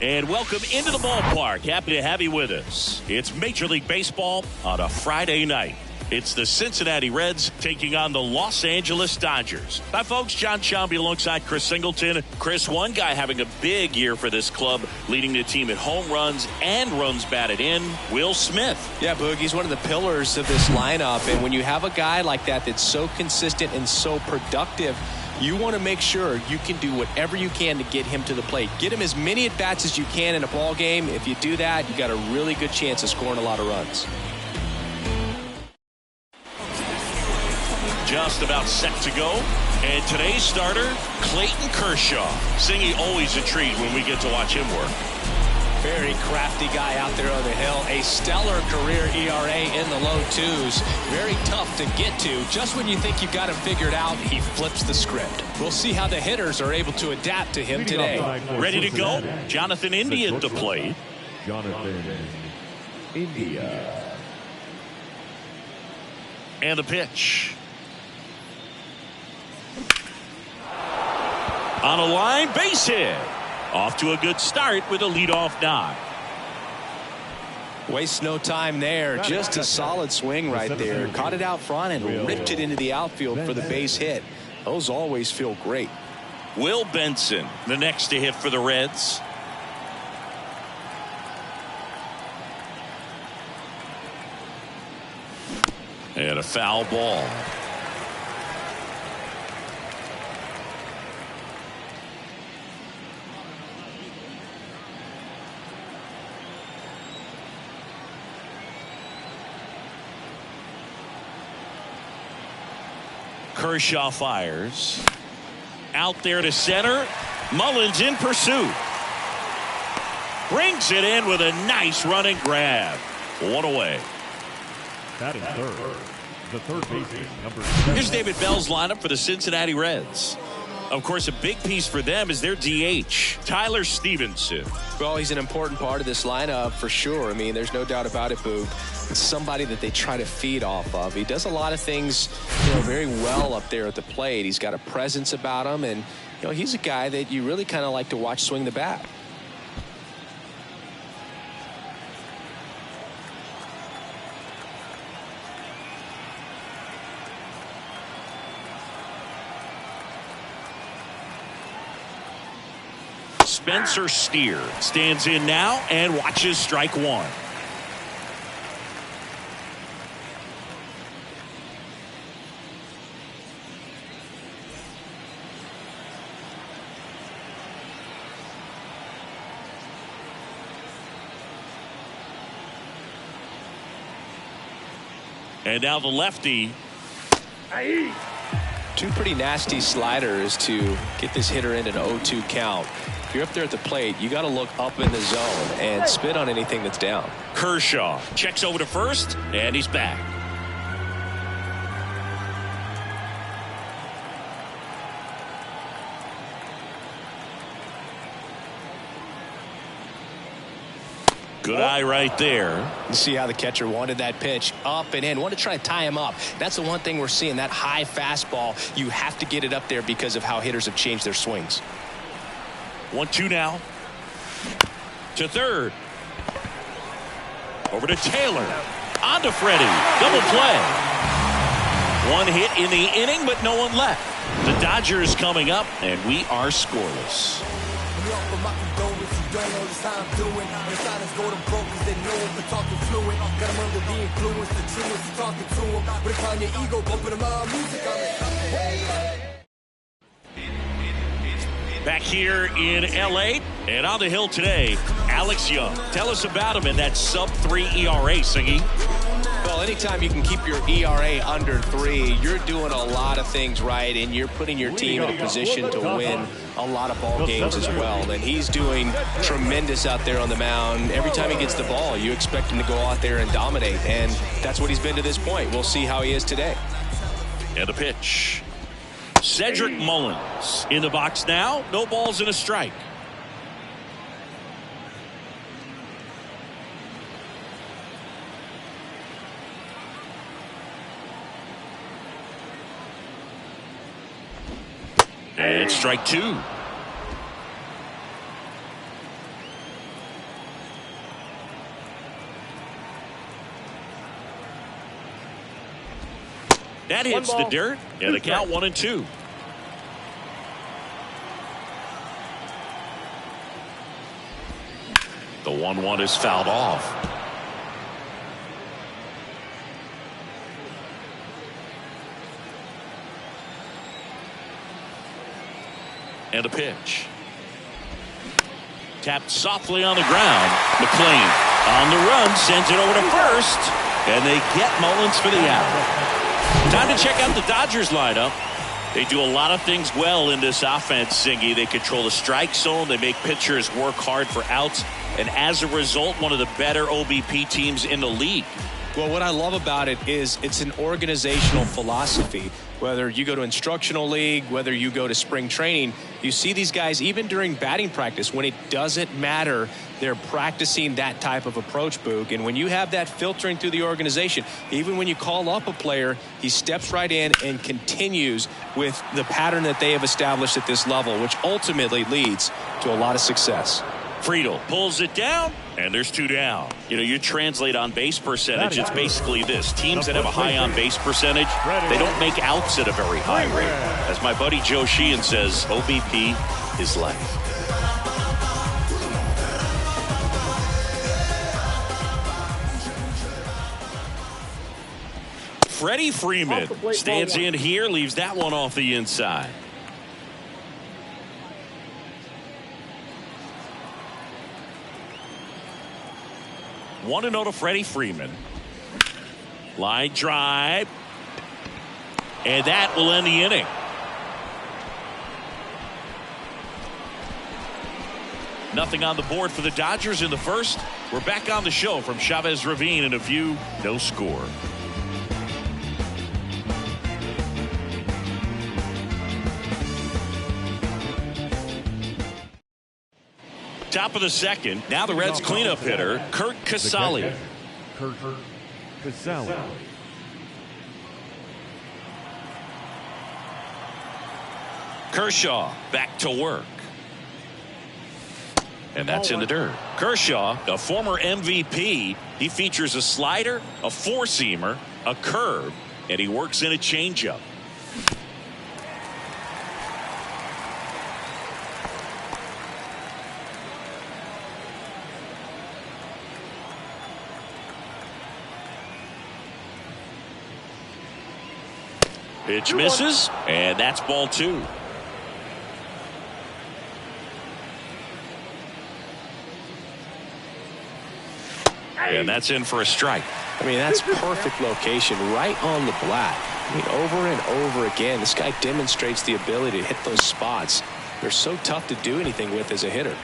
And welcome into the ballpark. Happy to have you with us. It's Major League Baseball on a Friday night. It's the Cincinnati Reds taking on the Los Angeles Dodgers. Hi, folks. John Sciambi alongside Chris Singleton. Chris, one guy having a big year for this club, leading the team in home runs and runs batted in, Will Smith. Yeah, Boog, he's one of the pillars of this lineup. And when you have a guy like that that's so consistent and so productive, you want to make sure you can do whatever you can to get him to the plate. Get him as many at-bats as you can in a ball game. If you do that, you got a really good chance of scoring a lot of runs. Just about set to go. And today's starter, Clayton Kershaw. Singy, always a treat when we get to watch him work. Very crafty guy out there on the hill. A stellar career ERA in the low twos. Very tough to get to. Just when you think you've got him figured out, he flips the script. We'll see how the hitters are able to adapt to him today. Ready to go? Jonathan India at the plate. Jonathan India. And the pitch. On a line, base hit. Off to a good start with a leadoff knock. Wastes no time there. Just a solid swing right there. Caught it out front and ripped it into the outfield for the base hit. Those always feel great. Will Benson, the next to hit for the Reds. And a foul ball. Kershaw fires. Out there to center. Mullins in pursuit. Brings it in with a nice running grab. One away. Batting third, the third baseman, number 7. Here's David Bell's lineup for the Cincinnati Reds. Of course, a big piece for them is their DH, Tyler Stevenson. Well, he's an important part of this lineup for sure. I mean, there's no doubt about it, Boog. It's somebody that they try to feed off of. He does a lot of things, very well up there at the plate. He's got a presence about him, and he's a guy that you really kind of like to watch swing the bat. Spencer Steer stands in now and watches strike one. And now the lefty. Two pretty nasty sliders to get this hitter in an 0-2 count. If you're up there at the plate, you got to look up in the zone and spit on anything that's down. Kershaw checks over to first, and he's back. Good eye right there. You see how the catcher wanted that pitch up and in. Wanted to try to tie him up. That's the one thing we're seeing, that high fastball. You have to get it up there because of how hitters have changed their swings. 1-2 now. To third. Over to Taylor. On to Freddie. Double play. One hit in the inning, but no one left. The Dodgers coming up, and we are scoreless. Back here in LA and on the hill today, Alex Young. Tell us about him in that sub-3 ERA, Singy. Well, anytime you can keep your ERA under 3, you're doing a lot of things right, and you're putting your team in a position to win a lot of ball games as well. And he's doing tremendous out there on the mound. Every time he gets the ball, you expect him to go out there and dominate, and that's what he's been to this point. We'll see how he is today. And a pitch. Cedric Mullins in the box now. No balls and a strike. And strike two. That hits the dirt, and the count 1-2. The 1-1 is fouled off. And a pitch. Tapped softly on the ground. McLean on the run, sends it over to first, and they get Mullins for the out. Time to check out the Dodgers lineup. They do a lot of things well in this offense, Singy. They control the strike zone. They make pitchers work hard for outs. And as a result, one of the better OBP teams in the league. Well, what I love about it is it's an organizational philosophy. Whether you go to instructional league, whether you go to spring training, you see these guys even during batting practice when it doesn't matter. They're practicing that type of approach, Boog. And when you have that filtering through the organization, even when you call up a player, he steps right in and continues with the pattern that they have established at this level, which ultimately leads to a lot of success. Friedl pulls it down, and there's 2 down. You know, you translate on base percentage, it's basically this. Teams that have a high on base percentage, they don't make outs at a very high rate. As my buddy Joe Sheehan says, OBP is life. Freddie Freeman stands in here, leaves that one off the inside. One to 0 to Freddie Freeman. Line drive. And that will end the inning. Nothing on the board for the Dodgers in the first. We're back on the show from Chavez Ravine in a view. No score. Top of the second. Now the Reds cleanup hitter, Kurt Casale. Kurt Casale. Kershaw back to work. And that's in the dirt. Kershaw, a former MVP, he features a slider, a four-seamer, a curve, and he works in a changeup. Pitch misses, and that's ball 2. And that's in for a strike. I mean, that's perfect location, right on the black. I mean, over and over again, this guy demonstrates the ability to hit those spots. They're so tough to do anything with as a hitter.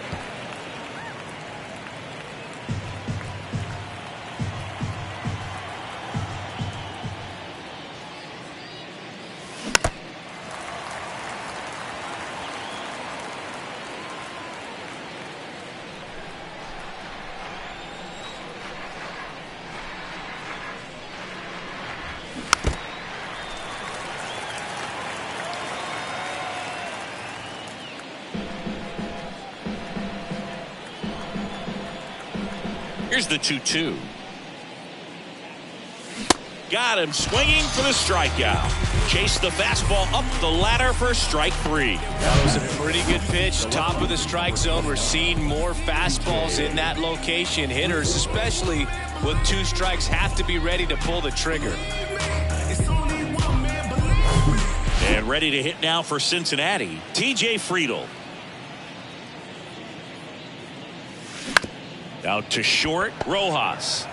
Here's the 2-2. Got him swinging for the strikeout. Chase the fastball up the ladder for strike 3. That was a pretty good pitch. Top of the strike zone. We're seeing more fastballs in that location. Hitters, especially with 2 strikes, have to be ready to pull the trigger. And ready to hit now for Cincinnati, TJ Friedl. Out to short, Rojas.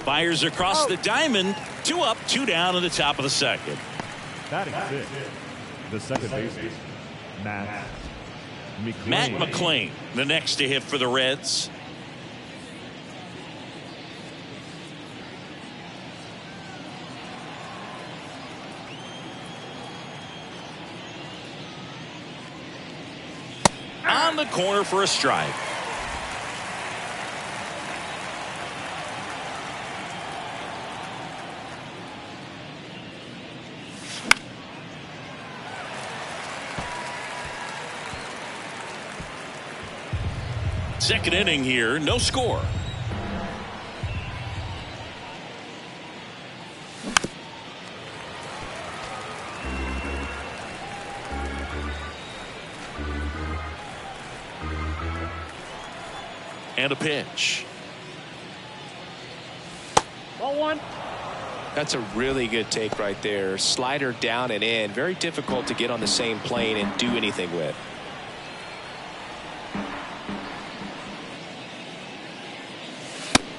Fires across the diamond. 2 up, 2 down in the top of the second. Batting 6, the second baseman, Matt McLean. Matt McLean, the next to hit for the Reds. On the corner for a strike. Second inning here, no score. And a pitch. Ball one. That's a really good take right there. Slider down and in. Very difficult to get on the same plane and do anything with.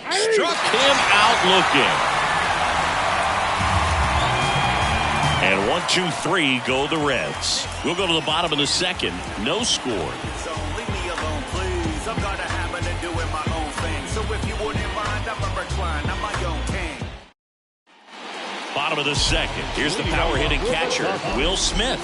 Struck him out looking. And 1, 2, 3 go the Reds. We'll go to the bottom of the second. No score. So leave me alone, please. I'm gonna happen to doing my own thing. So if you wouldn't mind, I'm a recline. I'm my own king. Bottom of the second. Here's the power hitting catcher, Will Smith.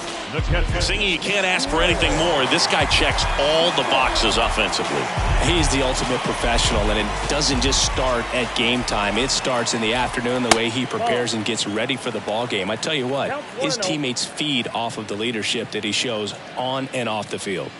Singy, you can't ask for anything more. This guy checks all the boxes offensively. He's the ultimate professional, and it doesn't just start at game time. It starts in the afternoon, the way he prepares and gets ready for the ball game. I tell you what, his teammates feed off of the leadership that he shows on and off the field.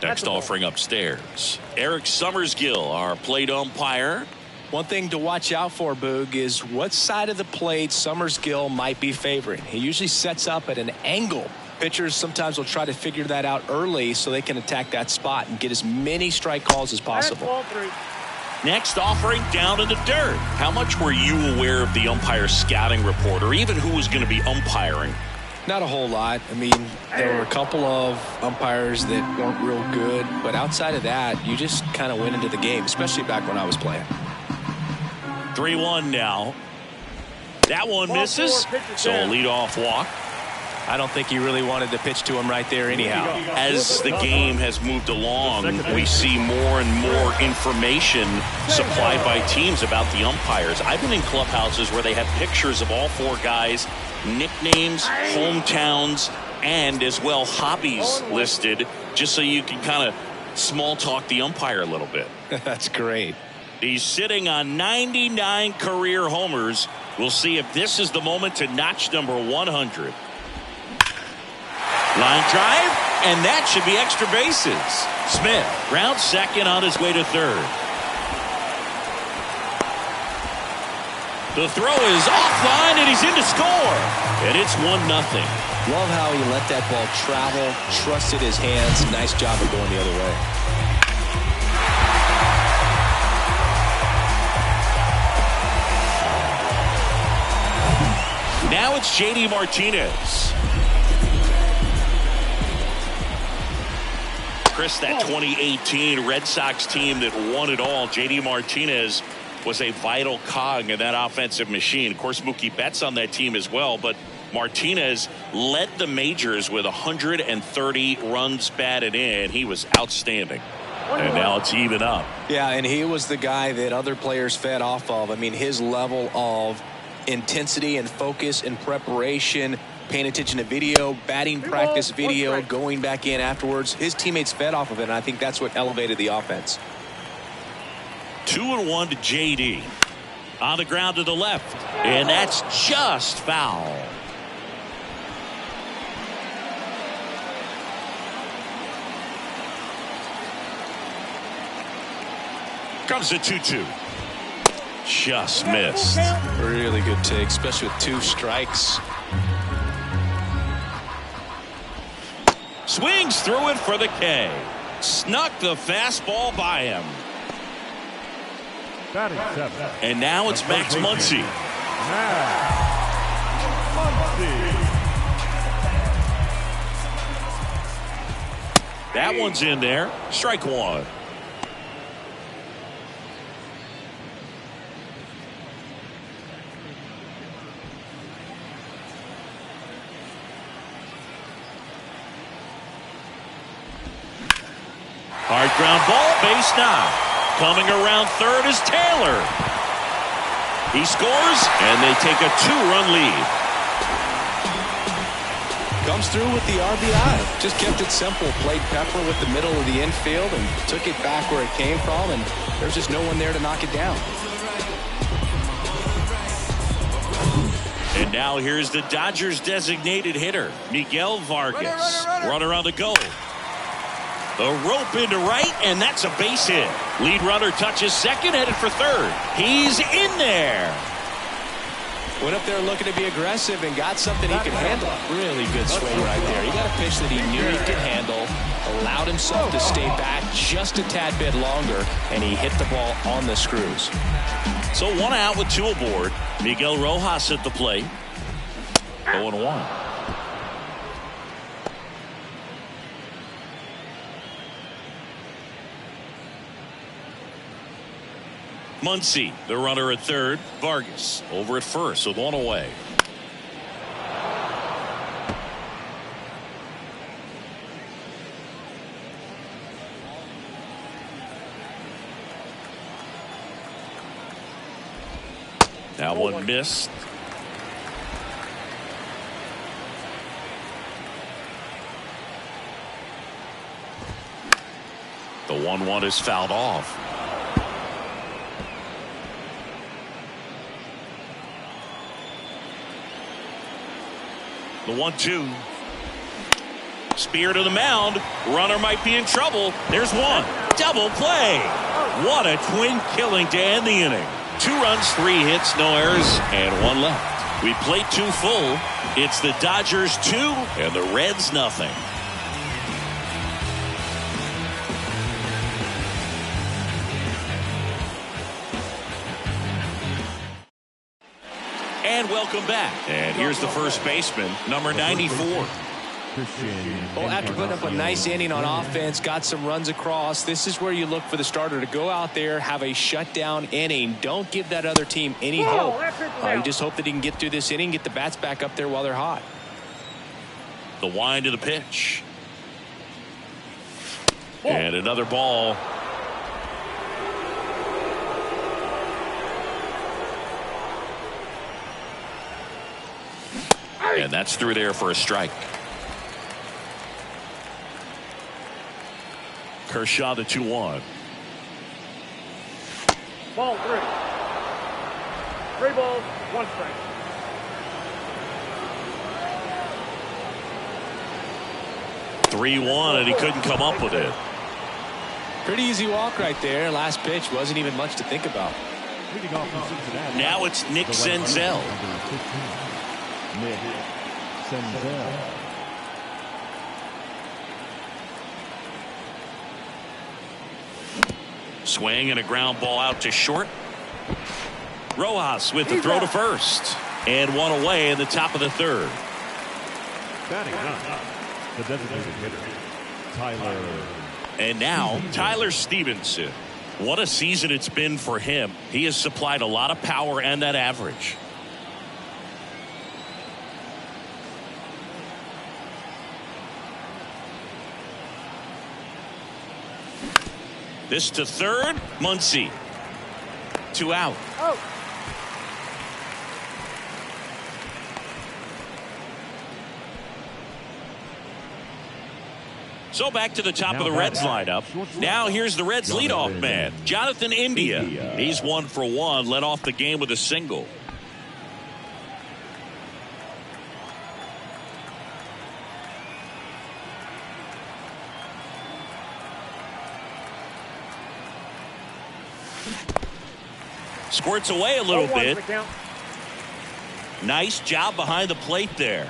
Next offering upstairs. Eric Summersgill, our plate umpire. One thing to watch out for, Boog, is what side of the plate Summersgill might be favoring. He usually sets up at an angle. Pitchers sometimes will try to figure that out early so they can attack that spot and get as many strike calls as possible. Next offering down in the dirt. How much were you aware of the umpire scouting report, or even who was going to be umpiring? Not a whole lot. I mean, there were a couple of umpires that weren't real good, but outside of that, you just kind of went into the game, especially back when I was playing. 3-1 now. That one misses, so a leadoff walk. I don't think he really wanted to pitch to him right there anyhow. As the game has moved along, we see more and more information supplied by teams about the umpires. I've been in clubhouses where they have pictures of all four guys, nicknames, hometowns, and as well hobbies listed, just so you can kind of small talk the umpire a little bit. That's great. He's sitting on 99 career homers. We'll see if this is the moment to notch number 100. Line drive, and that should be extra bases. Smith rounds second on his way to third. The throw is offline, and he's in to score. And it's 1-0. Love how he let that ball travel, trusted his hands. Nice job of going the other way. Now it's J.D. Martinez. Chris, that 2018 Red Sox team that won it all, J.D. Martinez was a vital cog in that offensive machine. Of course, Mookie Betts on that team as well, but Martinez led the majors with 130 runs batted in. He was outstanding. And now it's even up. Yeah, and he was the guy that other players fed off of. I mean, his level of intensity and focus and preparation, paying attention to video, batting practice video, going back in afterwards. His teammates fed off of it, and I think that's what elevated the offense. 2-1 to J.D. On the ground to the left, and that's just foul. Comes the 2-2. Just missed. Really good take, especially with 2 strikes. Swings through it for the K. Snuck the fastball by him. And now it's Max Muncy. That one's in there. Strike one. Hard ground ball, base knock. Coming around third is Taylor. He scores, and they take a 2-run lead. Comes through with the RBI. Just kept it simple. Played pepper with the middle of the infield and took it back where it came from, and there's just no one there to knock it down. And And now here's the Dodgers designated hitter, Miguel Vargas. Runner on the goal. The rope into right, and that's a base hit. Lead runner touches second, headed for third. He's in there. Went up there looking to be aggressive and got something he could handle. Really good swing right there. He got a pitch that he knew he could handle, allowed himself to stay back just a tad bit longer, and he hit the ball on the screws. So 1 out with 2 aboard. Miguel Rojas at the plate. 0-1. Muncy, the runner at third. Vargas over at first with 1 away. That one missed. The 1-1 is fouled off. The 1-2. Spear to the mound. Runner might be in trouble. There's one. Double play. What a twin killing to end the inning. 2 runs, 3 hits, no errors, and 1 left. We played 2 full. It's the Dodgers 2 and the Reds nothing. And welcome back. And here's the first baseman, number 94. Well, after putting up a nice inning on offense, got some runs across, this is where you look for the starter to go out there, have a shutdown inning. Don't give that other team any hope. You just hope that he can get through this inning, get the bats back up there while they're hot. The wind of the pitch. And another ball. And that's through there for a strike. Kershaw the 2-1. Ball 3. 3 balls, 1 strike. (3-1) and he couldn't come up with it. Pretty easy walk right there. Last pitch wasn't even much to think about. Now it's Nick Senzel. Nick Senzel. Swing and a ground ball out to short. Rojas with the throw to first. And 1 away in the top of the 3rd. Batting up, the designated hitter, Tyler. And now Tyler Stevenson. What a season it's been for him. He has supplied a lot of power and that average. This to third. Muncy. 2 out. So back to the top of the Reds lineup. Now here's the Reds leadoff man, Jonathan India. He's 1 for 1, led off the game with a single. Squirts away a little bit. Nice job behind the plate there.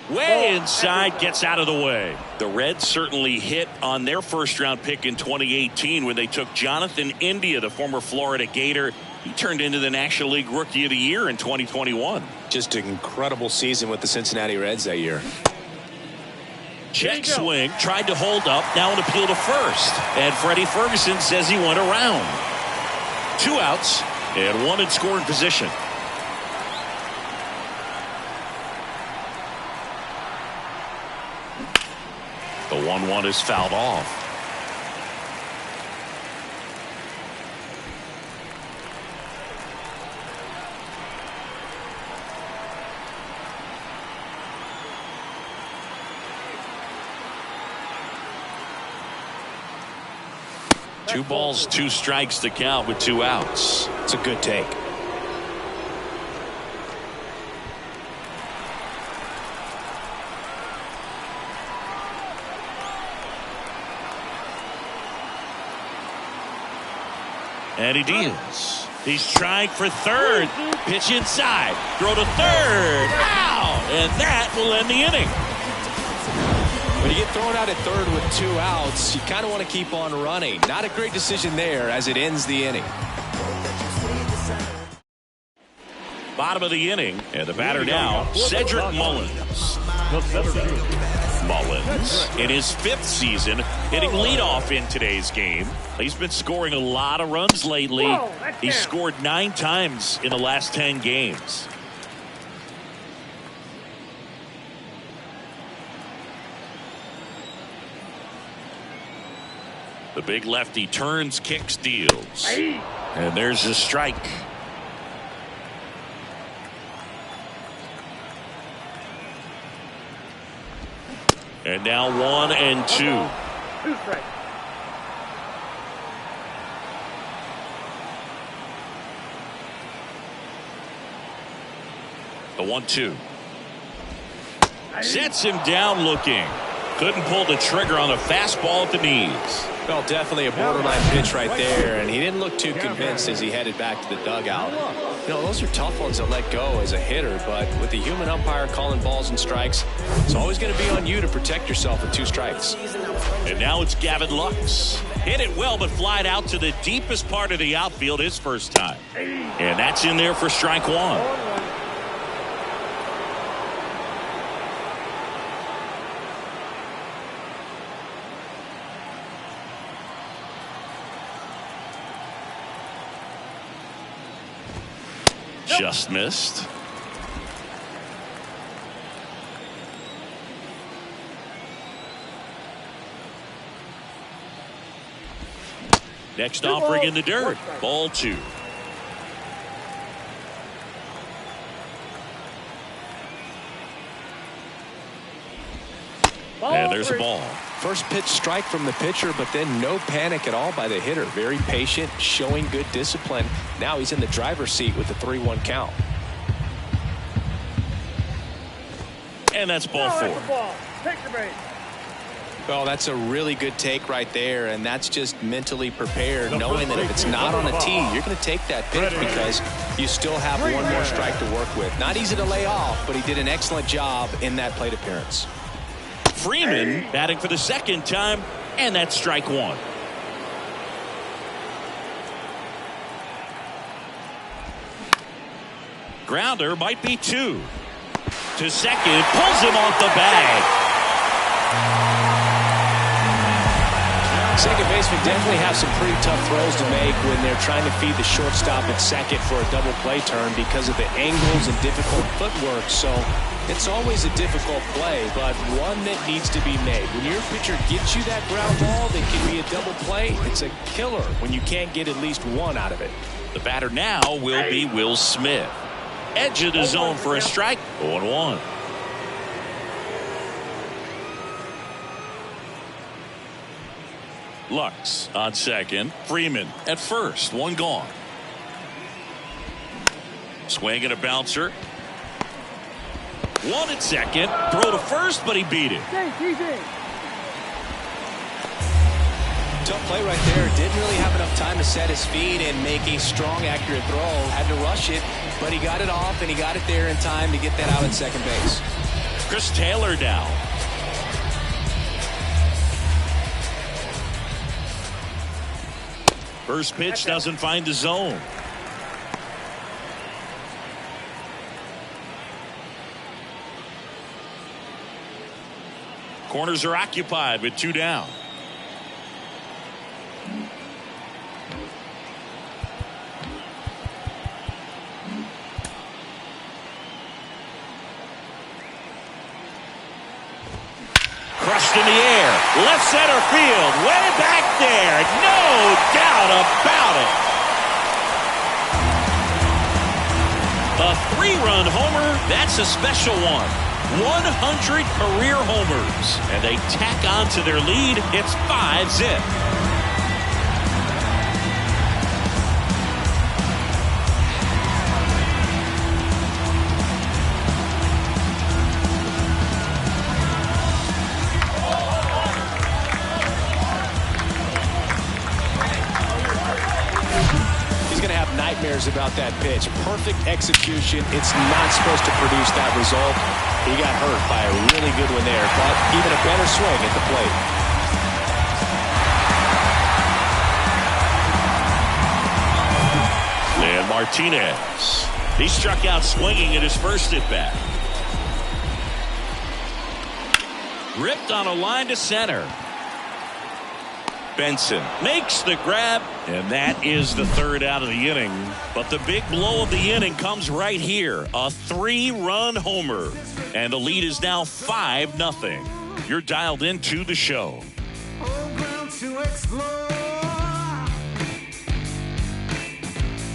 Way inside, gets out of the way. The Reds certainly hit on their first-round pick in 2018 when they took Jonathan India, the former Florida Gator. He turned into the National League Rookie of the Year in 2021. Just an incredible season with the Cincinnati Reds that year. Check swing, tried to hold up, now an appeal to first. And Freddie Ferguson says he went around. 2 outs and 1 in scoring position. The 1-1 is fouled off. 2 balls, 2 strikes to count with 2 outs. It's a good take. And he deals. He's trying for third. Pitch inside. Throw to third. Out! And that will end the inning. When you get thrown out at third with 2 outs, you kind of want to keep on running. Not a great decision there as it ends the inning. Bottom of the inning. And the batter now, Cedric Mullins. Mullins, in his 5th season, hitting leadoff in today's game. He's been scoring a lot of runs lately. He's scored 9 times in the last 10 games. The big lefty turns, kicks, deals. And there's a strike. And now 1 and 2. 2 strikes. The 1-2. Sets him down looking. Couldn't pull the trigger on the fastball at the knees. Well, definitely a borderline pitch right there, and he didn't look too convinced as he headed back to the dugout. You know, those are tough ones to let go as a hitter, but with the human umpire calling balls and strikes, it's always going to be on you to protect yourself with 2 strikes. And now it's Gavin Lux. Hit it well, but flied out to the deepest part of the outfield his first time. And that's in there for strike 1. Just missed. Next offering in the dirt. Ball 2. And there's a ball. First pitch strike from the pitcher, but then no panic at all by the hitter. Very patient, showing good discipline. Now he's in the driver's seat with the 3-1 count. And that's ball 4. Take the base. Well, that's a really good take right there, and that's just mentally prepared, knowing that if it's not on a tee, you're going to take that pitch because you still have 1 more strike to work with. Not easy to lay off, but he did an excellent job in that plate appearance. Freeman batting for the 2nd time, and that's strike 1. Grounder might be 2. To second, pulls him off the bag. Second baseman definitely have some pretty tough throws to make when they're trying to feed the shortstop at second for a double play turn because of the angles and difficult footwork. So it's always a difficult play, but one that needs to be made. When your pitcher gets you that ground ball that can be a double play, it's a killer when you can't get at least 1 out of it. The batter now will be Will Smith. Edge of the zone for a strike. 0-1. Lux on second. Freeman at first. 1 gone. Swing and a bouncer. 1 at second. Throw to first, but he beat it. Tough play right there. Didn't really have enough time to set his feet and make a strong, accurate throw. Had to rush it, but he got it off, and he got it there in time to get that out at second base. Chris Taylor down. First pitch doesn't find the zone. Corners are occupied with 2 down. Crushed in the air. Left center field. Way back there. No doubt about it. A 3-run homer. That's a special one. 100 career homers. And they tack on to their lead. It's 5-zip. nightmares about that pitch. Perfect execution. It's not supposed to produce that result. He got hurt by a really good one there, but even a better swing at the plate. And Martinez. He struck out swinging in his first at-bat. Ripped on a line to center. Benson makes the grab, and that is the third out of the inning. But the big blow of the inning comes right here. A 3-run homer. And the lead is now 5-0. You're dialed into the show. To explore.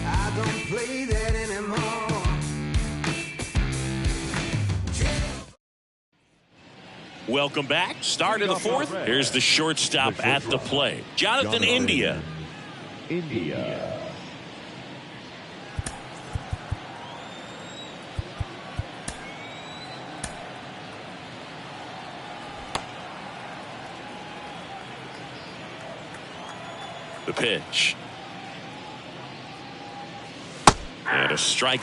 I don't play that anymore. Welcome back. Start of the fourth. Here's the shortstop at the plate. Jonathan India. The pitch. And a strike.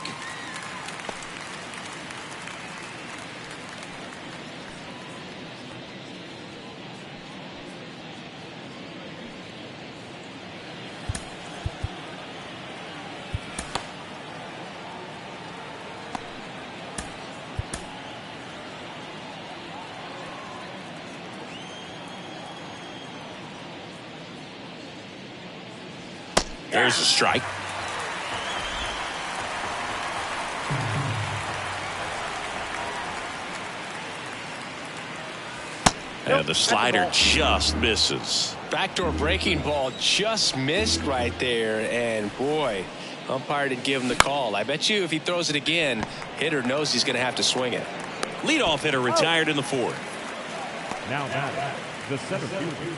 There's a strike. And the slider just misses. Backdoor breaking ball just missed right there. And boy, umpire didn't give him the call. I bet you if he throws it again, hitter knows he's going to have to swing it. Leadoff hitter retired in the fourth. Now batting, the center fielder,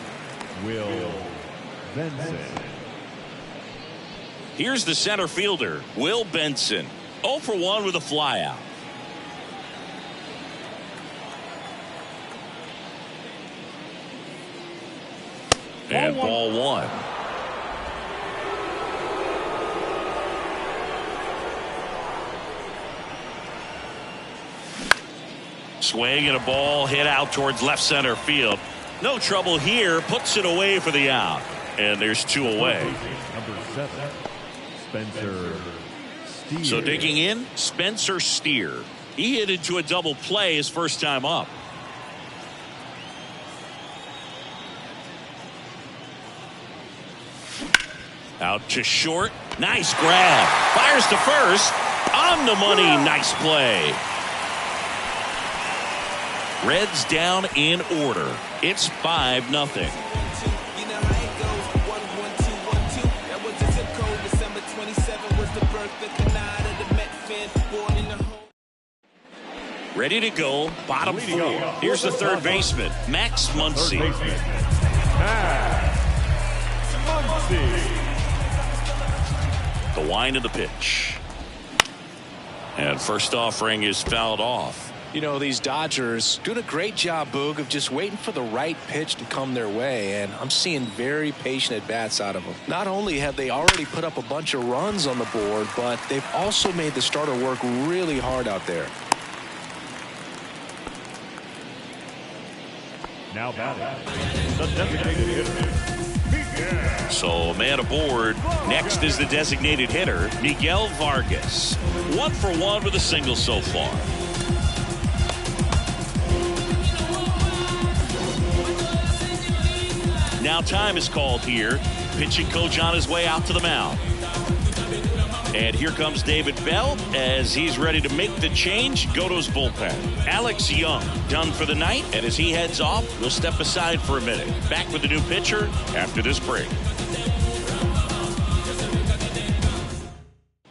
Will Benson. Here's the center fielder, Will Benson. 0 for 1 with a flyout. And ball one. Swing and a ball hit out towards left center field. No trouble here. Puts it away for the out. And there's 2 away. Number 7, Spencer Steer. So digging in, Spencer Steer. He hit into a double play his first time up. Out to short. Nice grab. Fires to first. On the money. Nice play. Reds down in order. It's 5-0. Ready to go. Bottom 4. Here's the third baseman, Max Muncy. The wind of the pitch. And first offering is fouled off. You know, these Dodgers doing a great job, Boog, of just waiting for the right pitch to come their way, and I'm seeing very patient at-bats out of them. Not only have they already put up a bunch of runs on the board, but they've also made the starter work really hard out there. Now batting, the designated hitter. So man aboard. Next is the designated hitter, Miguel Vargas. 1 for 1 with a single so far. Now time is called here. Pitching coach on his way out to the mound. And here comes David Bell as he's ready to make the change, go to his bullpen. Alex Young done for the night, and as he heads off, we'll step aside for a minute. Back with the new pitcher after this break.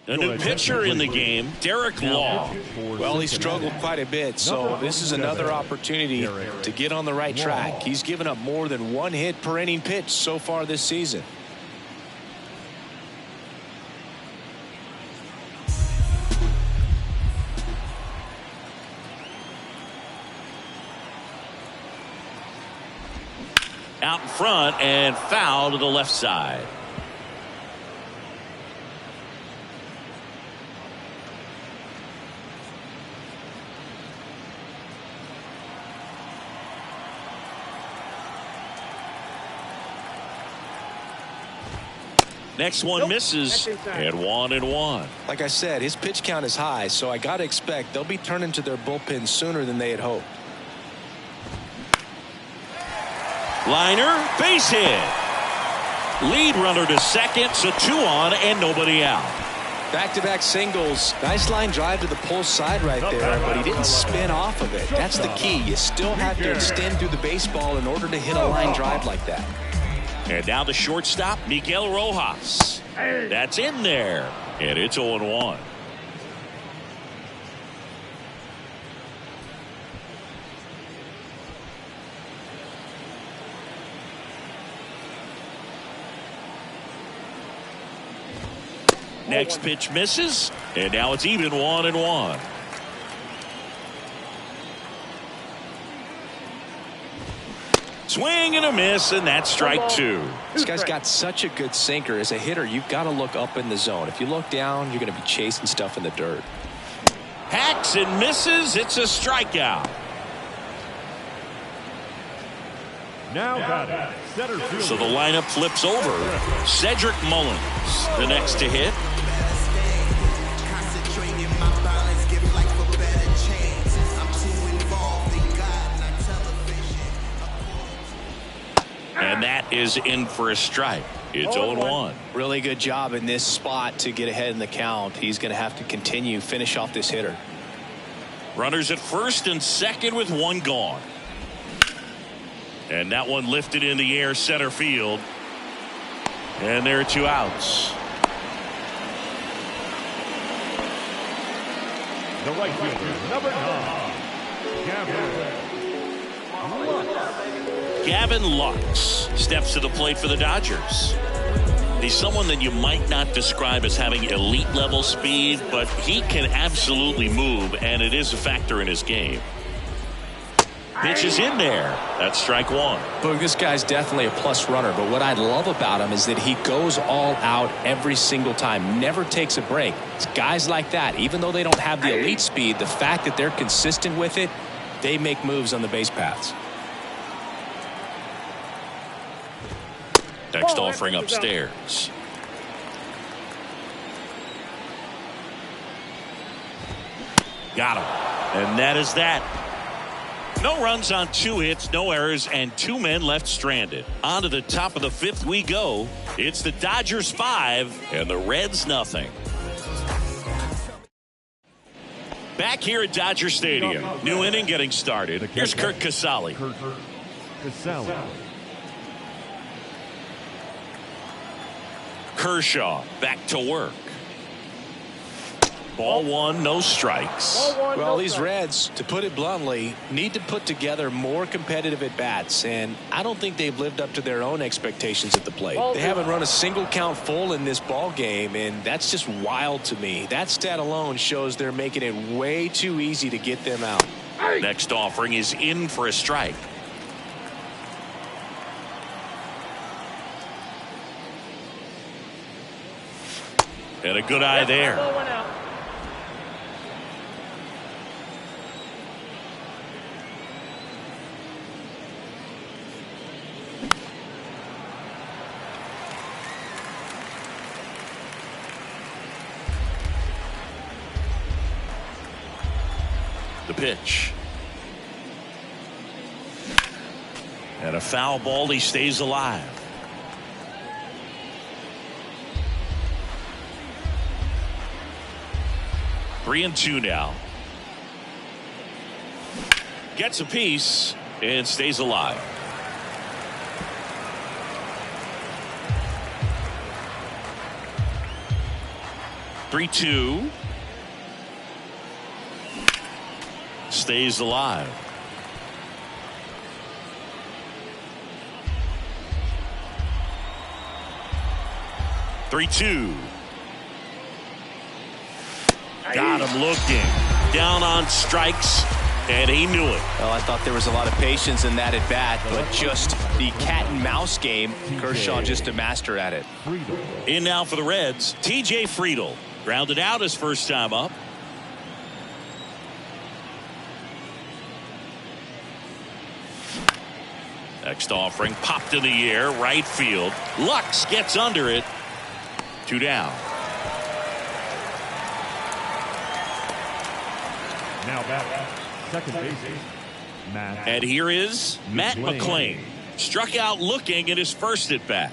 A new pitcher in the game, Derek Law. Well, he struggled quite a bit, so this is another opportunity to get on the right track. He's given up more than 1 hit per inning pitch so far this season. Out in front and foul to the left side. Next one misses, and 1-1. Like I said, his pitch count is high, so I got to expect they'll be turning to their bullpen sooner than they had hoped. Liner, base hit. Lead runner to second, so 2 on and nobody out. Back-to-back singles. Nice line drive to the pull side right there, but he didn't spin off of it. That's the key. You still have to extend through the baseball in order to hit a line drive like that. And now the shortstop, Miguel Rojas. That's in there, and it's 0-1. Next pitch misses, and now it's even 1-1. Swing and a miss, and that's strike 2. This guy's got such a good sinker. As a hitter, you've got to look up in the zone. If you look down, you're going to be chasing stuff in the dirt. Hacks and misses. It's a strikeout. Now batting, center field. So the lineup flips over. Cedric Mullins, the next to hit. And that is in for a strike. It's 0-1. Really good job in this spot to get ahead in the count. He's going to have to continue, finish off this hitter. Runners at first and second with 1 gone. And that one lifted in the air center field. And there are 2 outs. The right fielder, number 9, Gavin Lux steps to the plate for the Dodgers. He's someone that you might not describe as having elite level speed, but he can absolutely move, and it is a factor in his game. Pitch is in there. That's strike 1. Look, this guy's definitely a plus runner, but what I love about him is that he goes all out every single time, never takes a break. It's guys like that, even though they don't have the elite speed, the fact that they're consistent with it, they make moves on the base paths. Next offering upstairs. Got him. And that is that. No runs on 2 hits, no errors, and 2 men left stranded. On to the top of the 5th we go. It's the Dodgers 5 and the Reds nothing. Back here at Dodger Stadium. New inning getting started. Here's Kurt Casale. Kershaw back to work. Ball 1, no strikes. Well, these Reds, to put it bluntly, need to put together more competitive at-bats, and I don't think they've lived up to their own expectations at the plate. They haven't run a single count full in this ball game, and that's just wild to me. That stat alone shows they're making it way too easy to get them out. Next offering is in for a strike. And a good eye there. The pitch. And a foul ball. He stays alive. Three and 2 now. Gets a piece and stays alive. Three, 2. Stays alive. Three, 2. Got him looking. Down on strikes, and he knew it. Well, I thought there was a lot of patience in that at bat, but just the cat and mouse game, Kershaw just a master at it. In now for the Reds, TJ Friedl. Grounded out his first time up. Next offering popped in the air, right field. Lux gets under it. 2 down. Now back, second baseman, Matt. And here is Matt McClain. Struck out looking at his first at bat.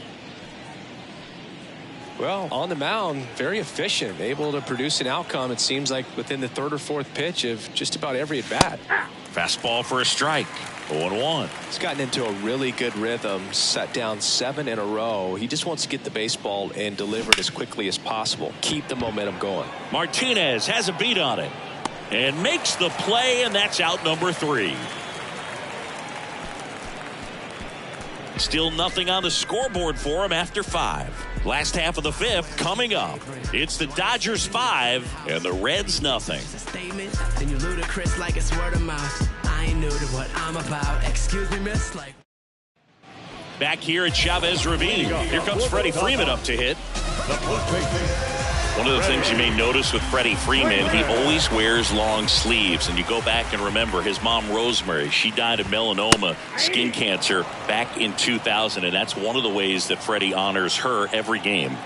Well, on the mound, very efficient, able to produce an outcome, it seems like, within the third or fourth pitch of just about every at bat. Fastball for a strike. 0-1. He's gotten into a really good rhythm, set down 7 in a row. He just wants to get the baseball and deliver it as quickly as possible. Keep the momentum going. Martinez has a beat on it and makes the play, and that's out number 3. Still nothing on the scoreboard for him after 5. Last half of the 5th coming up. It's the Dodgers 5 and the Reds nothing. Then you ludicrous like it's word of mouth. I ain't new to what I'm about. Excuse me, miss. Like back here at Chavez Ravine. Here comes Freddie Freeman up to hit. One of the things you may notice with Freddie Freeman, he always wears long sleeves. And you go back and remember his mom, Rosemary, she died of melanoma, skin cancer, back in 2000. And that's one of the ways that Freddie honors her every game.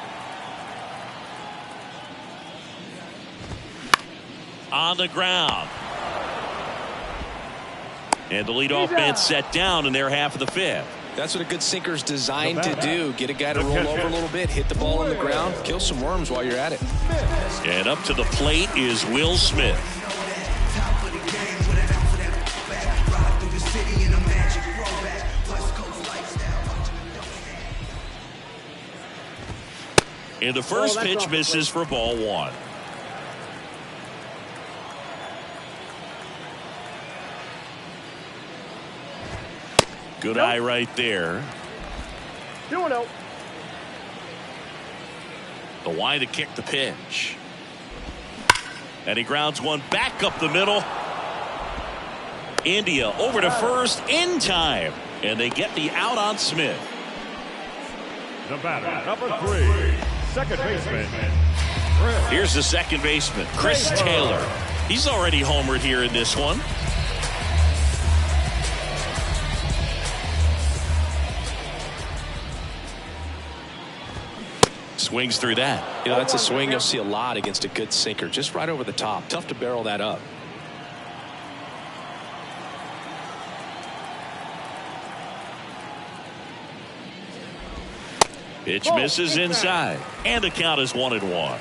On the ground. And the leadoff man set down in their half of the 5th. That's what a good sinker's designed to do. Get a guy to roll over a little bit, hit the ball on the ground, kill some worms while you're at it. And up to the plate is Will Smith. And the first pitch misses for ball 1. Good eye right there. 2-0. The wind to kick the pitch. And he grounds one back up the middle. India over to first in time. And they get the out on Smith. The batter, number 3, second baseman. Here's the second baseman, Chris Taylor. He's already homered here in this one. Swings through that. You know, that's a swing you'll see a lot against a good sinker. Just right over the top. Tough to barrel that up. Pitch misses inside. And the count is 1-1.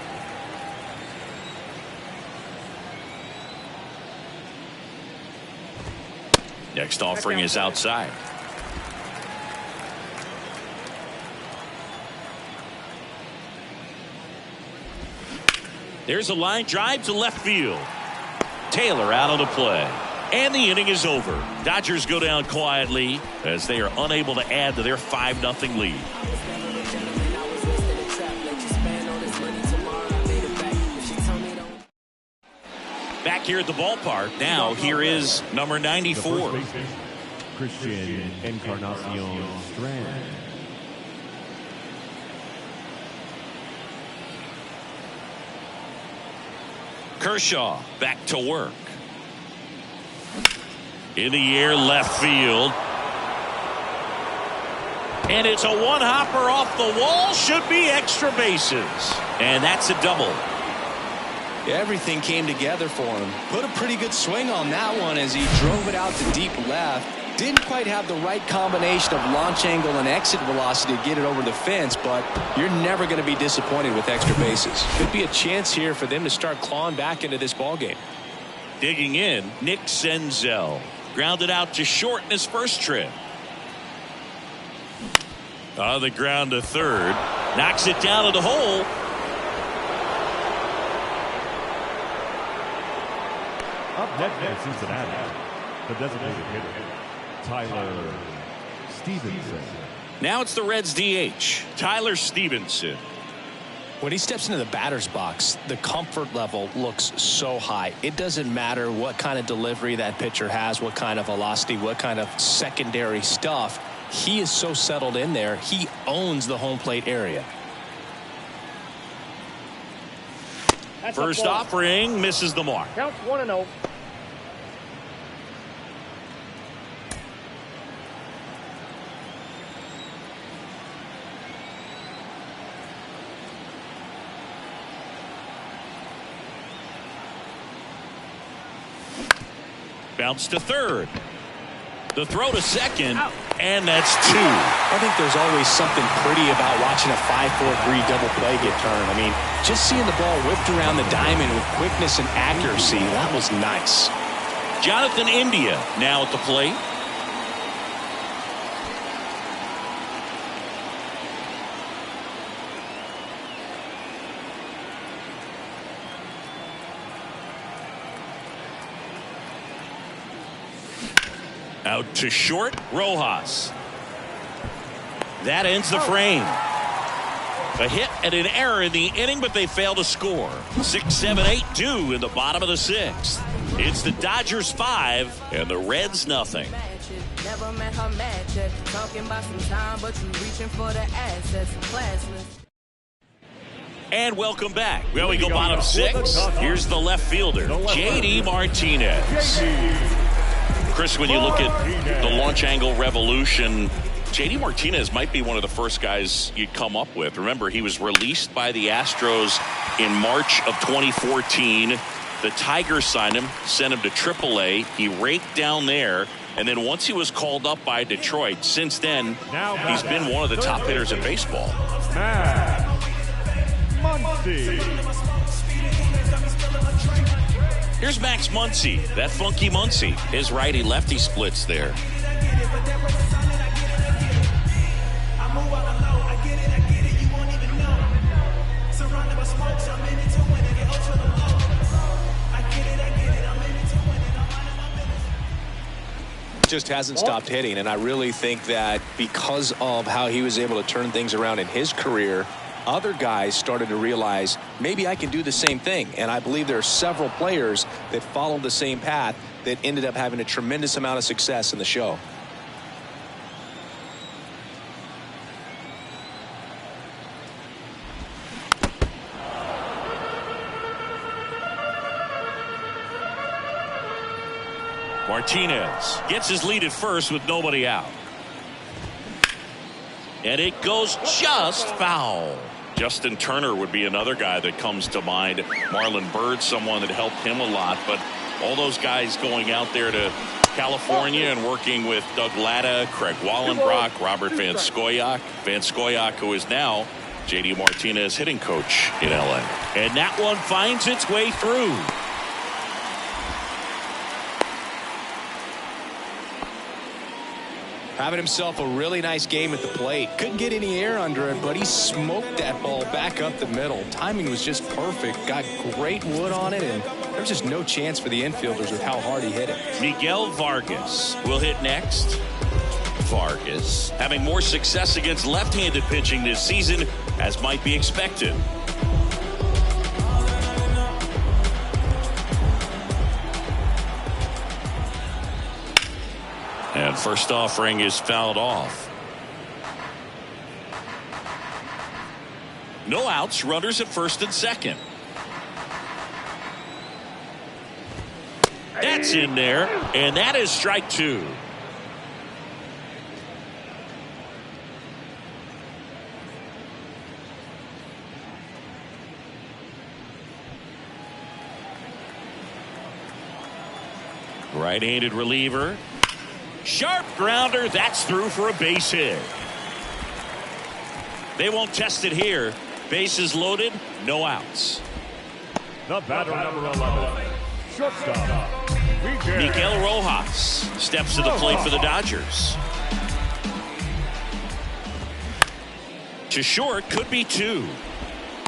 Next offering is outside. There's a line drive to left field. Taylor out on the play. And the inning is over. Dodgers go down quietly as they are unable to add to their 5-0 lead. Back here at the ballpark. Now here is number 94. Christian Encarnacion Strand. Kershaw back to work. In the air left field. And it's a one-hopper off the wall. Should be extra bases. And that's a double. Yeah, everything came together for him. Put a pretty good swing on that one as he drove it out to deep left. Didn't quite have the right combination of launch angle and exit velocity to get it over the fence, but you're never going to be disappointed with extra bases. Could be a chance here for them to start clawing back into this ballgame. Digging in, Nick Senzel. Grounded out to short in his first trip. On the ground to third. Knocks it down to the hole. Up next in Cincinnati, the designated hitter, Tyler Stevenson. Now it's the Reds DH, Tyler Stevenson. When he steps into the batter's box, the comfort level looks so high. It doesn't matter what kind of delivery that pitcher has, what kind of velocity, what kind of secondary stuff. He is so settled in there. He owns the home plate area. First offering misses the mark. Counts 1-0. Bounce to third. The throw to second, and that's 2. I think there's always something pretty about watching a 5-4-3 double play get turned. I mean, just seeing the ball whipped around the diamond with quickness and accuracy, that was nice. Jonathan India now at the plate. Out to short, Rojas. That ends the frame. A hit and an error in the inning, but they fail to score. 6, 7, 8, 2 in the bottom of the 6th. It's the Dodgers 5 and the Reds nothing. Never met her match yet. Talking about some time, but you reaching for the assets. Classless. And welcome back. Well, we go bottom 6. Here's the left fielder, J.D. Martinez. Chris, when you look at the launch angle revolution, J.D. Martinez might be one of the first guys you'd come up with. Remember, he was released by the Astros in March of 2014. The Tigers signed him, sent him to AAA. He raked down there, and then once he was called up by Detroit, since then, he's been one of the top hitters in baseball. Here's Max Muncy, that funky Muncy. His righty-lefty splits there. Just hasn't stopped hitting, and I really think that because of how he was able to turn things around in his career, other guys started to realize maybe I can do the same thing. And I believe there are several players that followed the same path that ended up having a tremendous amount of success in the show. Martinez gets his lead at first with nobody out. And it goes just foul. Justin Turner would be another guy that comes to mind. Marlon Byrd, someone that helped him a lot. But all those guys going out there to California and working with Doug Latta, Craig Wallenbrock, Robert Van Scoyoc. Van Scoyoc, who is now J.D. Martinez hitting coach in L.A. And that one finds its way through. Having himself a really nice game at the plate. Couldn't get any air under it, but he smoked that ball back up the middle. Timing was just perfect. Got great wood on it, and there's just no chance for the infielders with how hard he hit it. Miguel Vargas will hit next. Vargas having more success against left-handed pitching this season, as might be expected. And first offering is fouled off. No outs, runners at first and second. That's in there, and that is strike 2. Right-handed reliever. Sharp grounder, that's through for a base hit. They won't test it here. Bases loaded, no outs. The batter, number 11, shortstop, Miguel Rojas steps to the plate for the Dodgers. To short, could be 2.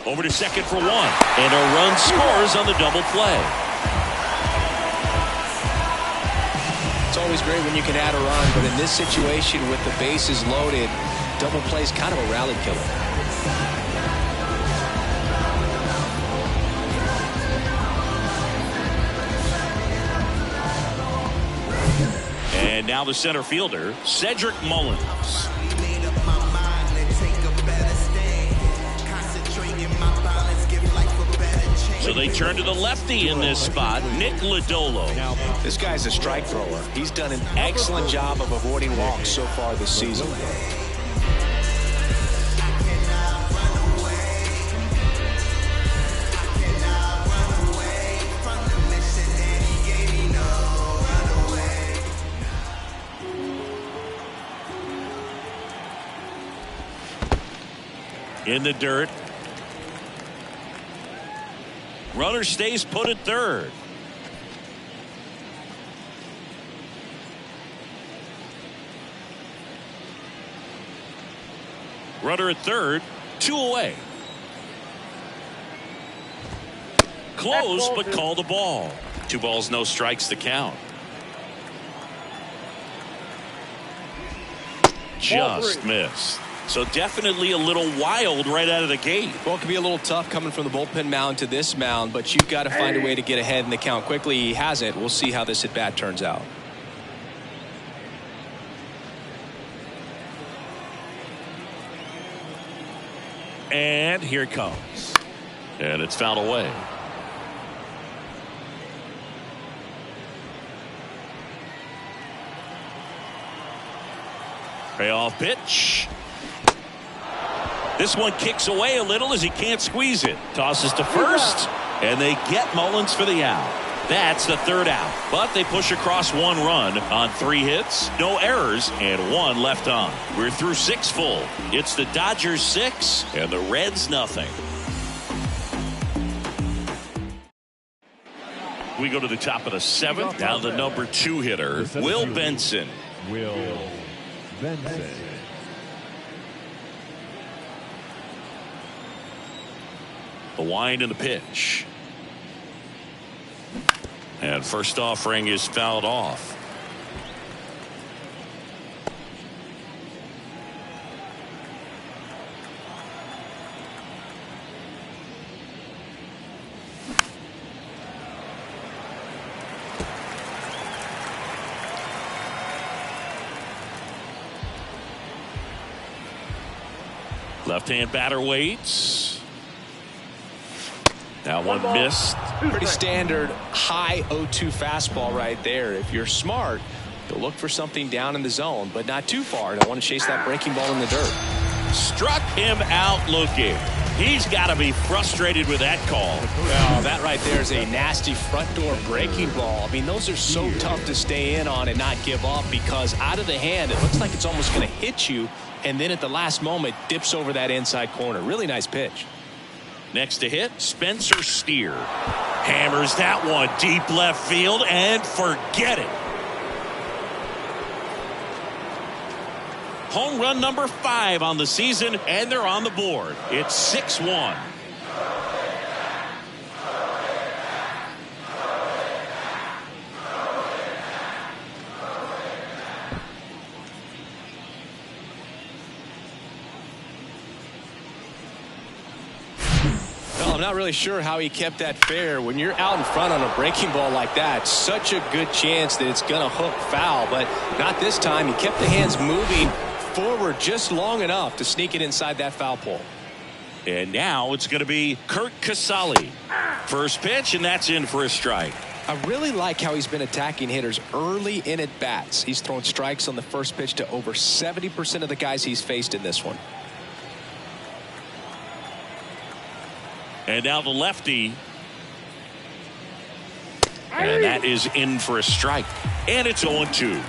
Over to second for 1. And a run scores on the double play. It's always great when you can add a run, but in this situation with the bases loaded, double play is kind of a rally killer. And now the center fielder, Cedric Mullins. So they turn to the lefty in this spot, Nick Lodolo. Now, this guy's a strike thrower. He's done an excellent job of avoiding walks so far this season. in the dirt. Runner stays put at third. Runner at third, 2 away. Close, but call the ball. 2 balls, no strikes to count. Just missed. So definitely a little wild right out of the gate. Well, it can be a little tough coming from the bullpen mound to this mound, but you've got to find a way to get ahead in the count quickly. He hasn't. We'll see how this at bat turns out. And here it comes. And it's fouled away. Payoff pitch. This one kicks away a little as he can't squeeze it. Tosses to first, and they get Mullins for the out. That's the 3rd out. But they push across 1 run on 3 hits, no errors, and 1 left on. We're through 6 full. It's the Dodgers 6 and the Reds nothing. We go to the top of the 7th. Now the number 2 hitter, Will Benson. Will Benson. The wind and the pitch. And first offering is fouled off. Left-hand batter waits. That one missed. Pretty standard high 0-2 fastball right there. If you're smart, you'll look for something down in the zone, but not too far. Don't want to chase that breaking ball in the dirt. Struck him out looking. He's got to be frustrated with that call. Well, that right there is a nasty front door breaking ball. I mean, those are so tough to stay in on and not give up, because out of the hand, it looks like it's almost going to hit you, and then at the last moment, dips over that inside corner. Really nice pitch. Next to hit, Spencer Steer. Hammers that one deep left field, and forget it. Home run number 5 on the season, and they're on the board. It's 6-1. I'm not really sure how he kept that fair. When you're out in front on a breaking ball like that, such a good chance that it's going to hook foul, but not this time. He kept the hands moving forward just long enough to sneak it inside that foul pole. And now it's going to be Kurt Casale. First pitch, and that's in for a strike. I really like how he's been attacking hitters early in at bats. He's thrown strikes on the first pitch to over 70% of the guys he's faced in this one. And now the lefty. And that is in for a strike. And it's 0-2.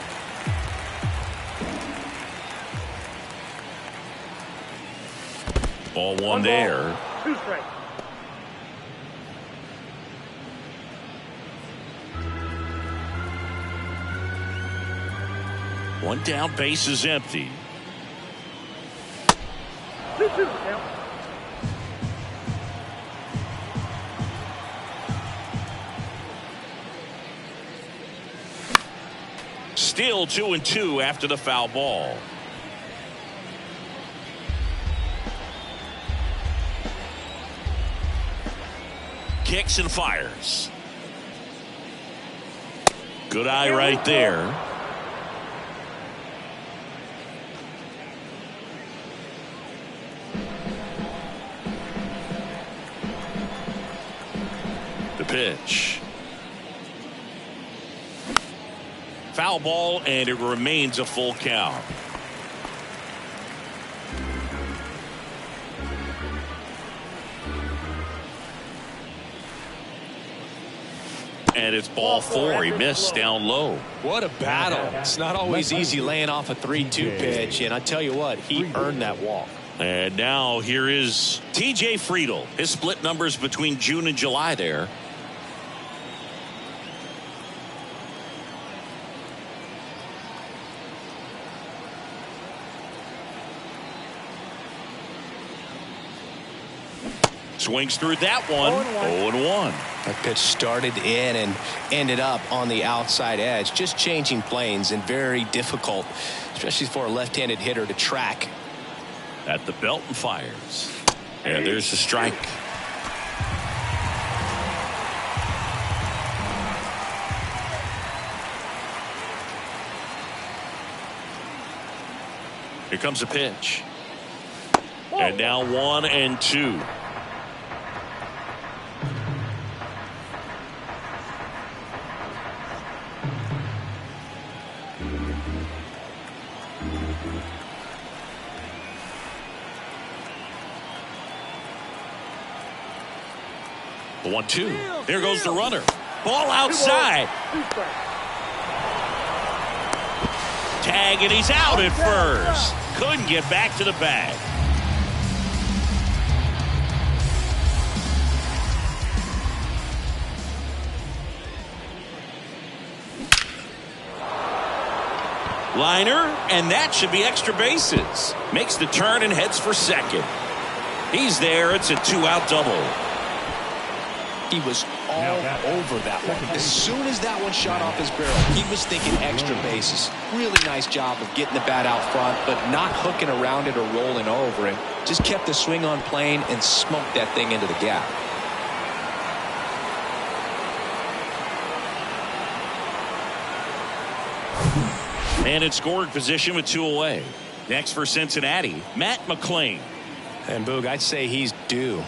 Ball one there. 2 strikes. One down, base is empty. 2-2 count. Still 2-2 after the foul ball. Kicks and fires. Good eye right there. The pitch. Foul ball, and it remains a full count. And it's ball 4. He missed down low. What a battle. It's not always easy laying off a 3-2 pitch, and I tell you what, he earned that walk. And now here is TJ Friedel. His split numbers between June and July there. Swings through that one. 0-1. That pitch started in and ended up on the outside edge. Just changing planes and very difficult, especially for a left-handed hitter to track. At the belt and fires. And there's the strike. Here comes a pitch. And now 1-2. The 1-2. There goes the runner. Ball outside. Tag, and he's out at first. Couldn't get back to the bag. Liner, and that should be extra bases. Makes the turn and heads for second. He's there. It's a 2-out double. He was all over that one. As soon as that one shot off his barrel, he was thinking extra bases. Really nice job of getting the bat out front, but not hooking around it or rolling over it. Just kept the swing on plane and smoked that thing into the gap. And in scoring position with 2 away. Next for Cincinnati, Matt McLean. And Boog, I'd say he's due.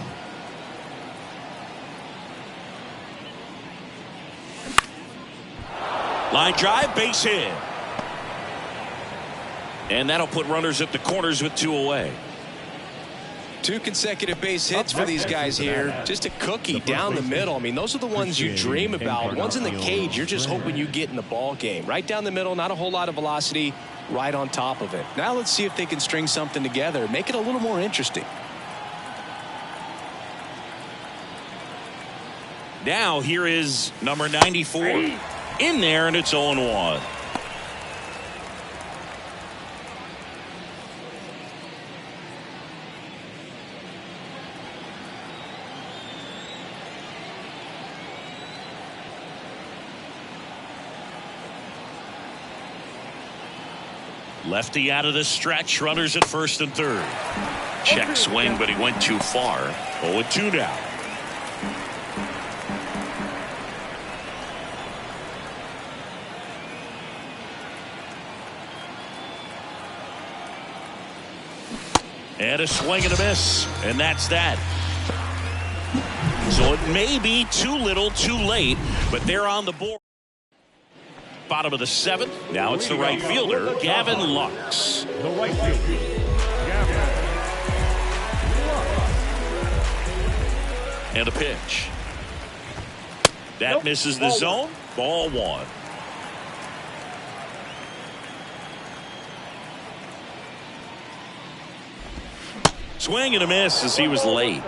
Line drive, base hit. And that'll put runners at the corners with 2 away. 2 consecutive base hits for these guys here. Just a cookie down the middle. I mean, those are the ones you dream about. Ones in the cage, you're just hoping you get in the ball game. Right down the middle, not a whole lot of velocity, right on top of it. Now let's see if they can string something together, make it a little more interesting. Now here is number 94 in there, and it's 0-1. Lefty out of the stretch, runners at first and third. Check swing, but he went too far. 0-2 now. And a swing and a miss, and that's that. So it may be too little, too late, but they're on the board. Bottom of the 7th. Now it's the right fielder, Gavin Lux. The right fielder, Gavin Lux. And a pitch. That misses the zone. Ball 1. Swing and a miss as he was late.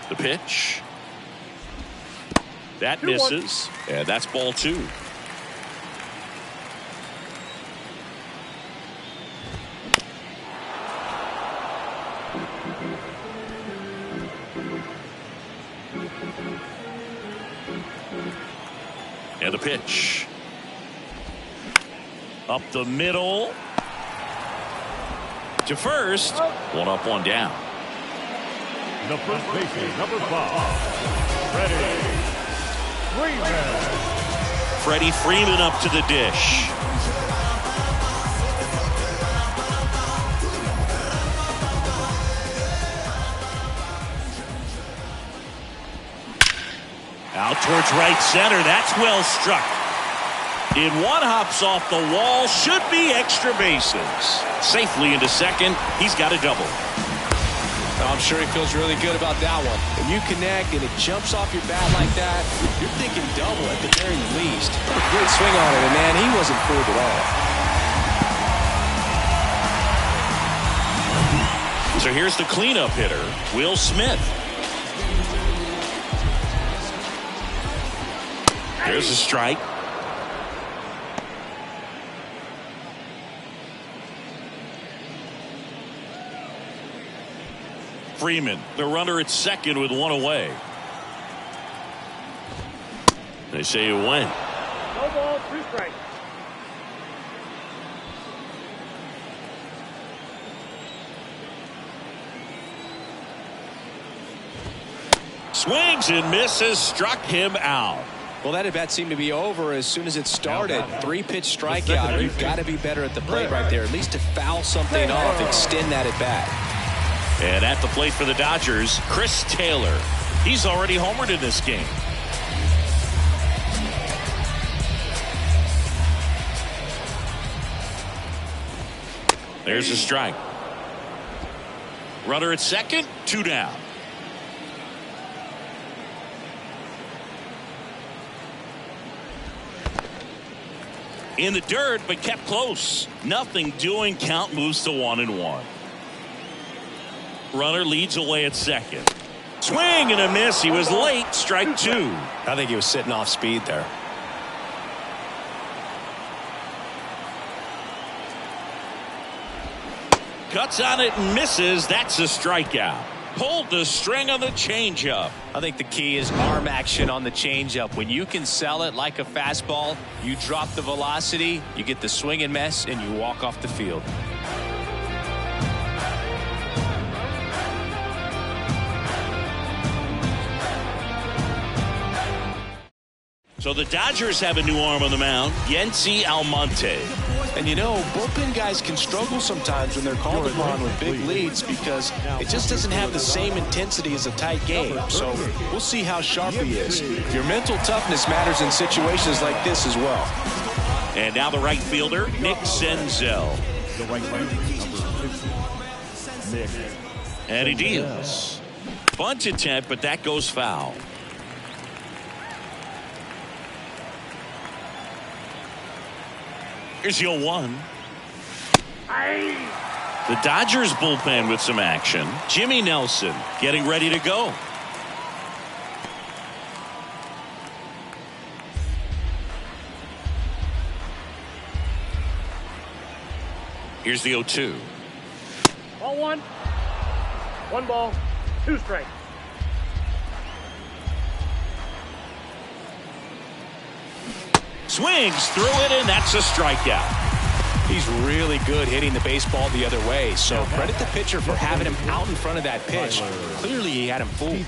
The pitch. That misses. And that's ball 2. And the pitch. Up the middle. To first. 1 up, 1 down. The first baseman, number 5, Freddie Freeman. Freddie Freeman up to the dish. Out towards right center. That's well struck. In 1, hops off the wall. Should be extra bases. Safely into second. He's got a double. Oh, I'm sure he feels really good about that one. When you connect and it jumps off your bat like that, you're thinking double at the very least. What a great swing on it, and man, he wasn't fooled at all. So here's the cleanup hitter, Will Smith. There's a strike. Freeman, the runner at second with one away. They say it went. No ball, 2 strikes. Swings and misses, struck him out. Well, that at-bat seemed to be over as soon as it started. 3-pitch strikeout. You've got to be better at the plate right there, at least to foul something off, extend that at-bat. And at the plate for the Dodgers, Chris Taylor. He's already homered in this game. There's a strike. Runner at second, 2 down. In the dirt, but kept close. Nothing doing. Count moves to 1-1. Runner leads away at second. Swing and a miss. He was late. Strike 2. I think he was sitting off speed there. Cuts on it and misses. That's a strikeout. Pulled the string on the changeup. I think the key is arm action on the changeup. When you can sell it like a fastball, you drop the velocity, you get the swing and miss, and you walk off the field. So the Dodgers have a new arm on the mound, Yency Almonte. And you know, bullpen guys can struggle sometimes when they're called upon with big leads because it just doesn't have the same intensity as a tight game. So we'll see how sharp he is. Your mental toughness matters in situations like this as well. And now the right fielder, Nick Senzel. The right fielder, number 50, Nick. And he deals. Bunt attempt, but that goes foul. Here's your 1. The Dodgers bullpen with some action. Jimmy Nelson getting ready to go. Here's the 0-2. Ball 1. 1 ball, 2 strikes. Swings through it, and that's a strikeout. He's really good hitting the baseball the other way. So credit the pitcher for having him out in front of that pitch. Clearly he had him fooled.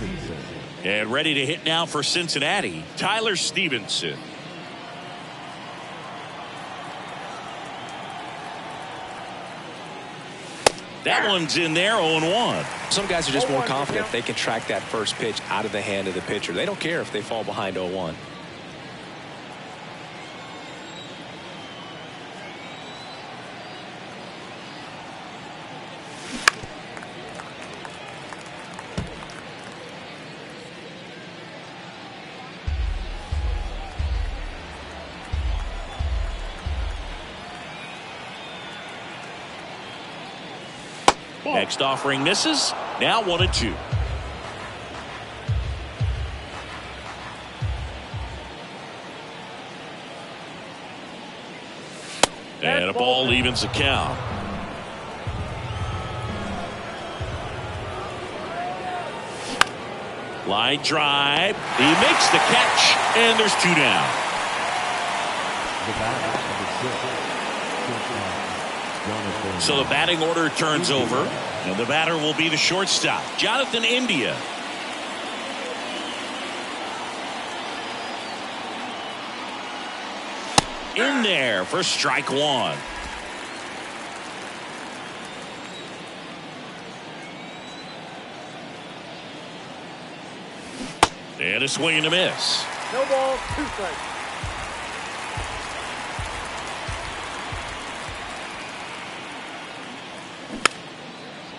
And ready to hit now for Cincinnati, Tyler Stevenson. That one's in there, 0-1. Some guys are just more confident they can track that first pitch out of the hand of the pitcher. They don't care if they fall behind 0-1. Next offering misses. Now 1-2. And a ball evens the count. Line drive. He makes the catch, and there's 2 down. So the batting order turns over, and the batter will be the shortstop, Jonathan India. In there for strike 1. And a swing and a miss. No ball, 2 strikes.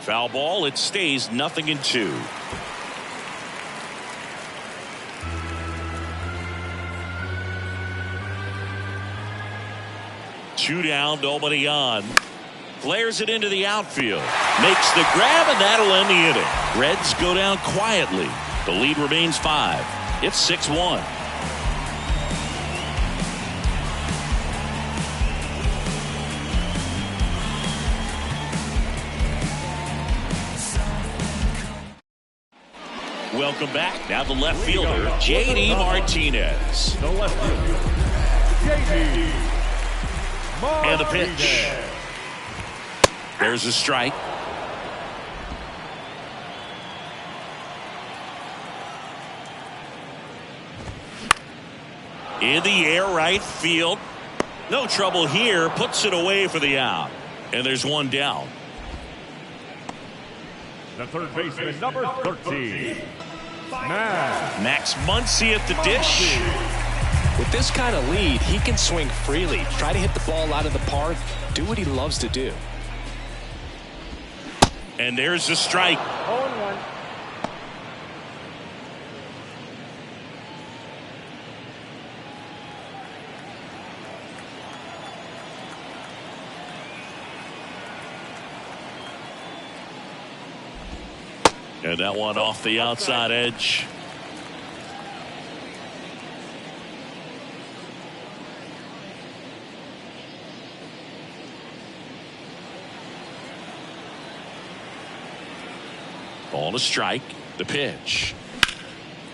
Foul ball. It stays 0-2. Two down, nobody on. Flares it into the outfield. Makes the grab, and that'll end the inning. Reds go down quietly. The lead remains 5. It's 6-1. Welcome back. Now the left fielder, J.D. Martinez. The left fielder, J.D. And the pitch. There's a strike. In the air, right field. No trouble here. Puts it away for the out. And there's one down. The third baseman, number 13. Max Muncy at the dish. With this kind of lead, he can swing freely. Try to hit the ball out of the park. Do what he loves to do. And there's a strike. 0-1. And that one off the outside edge. Ball to strike. The pitch.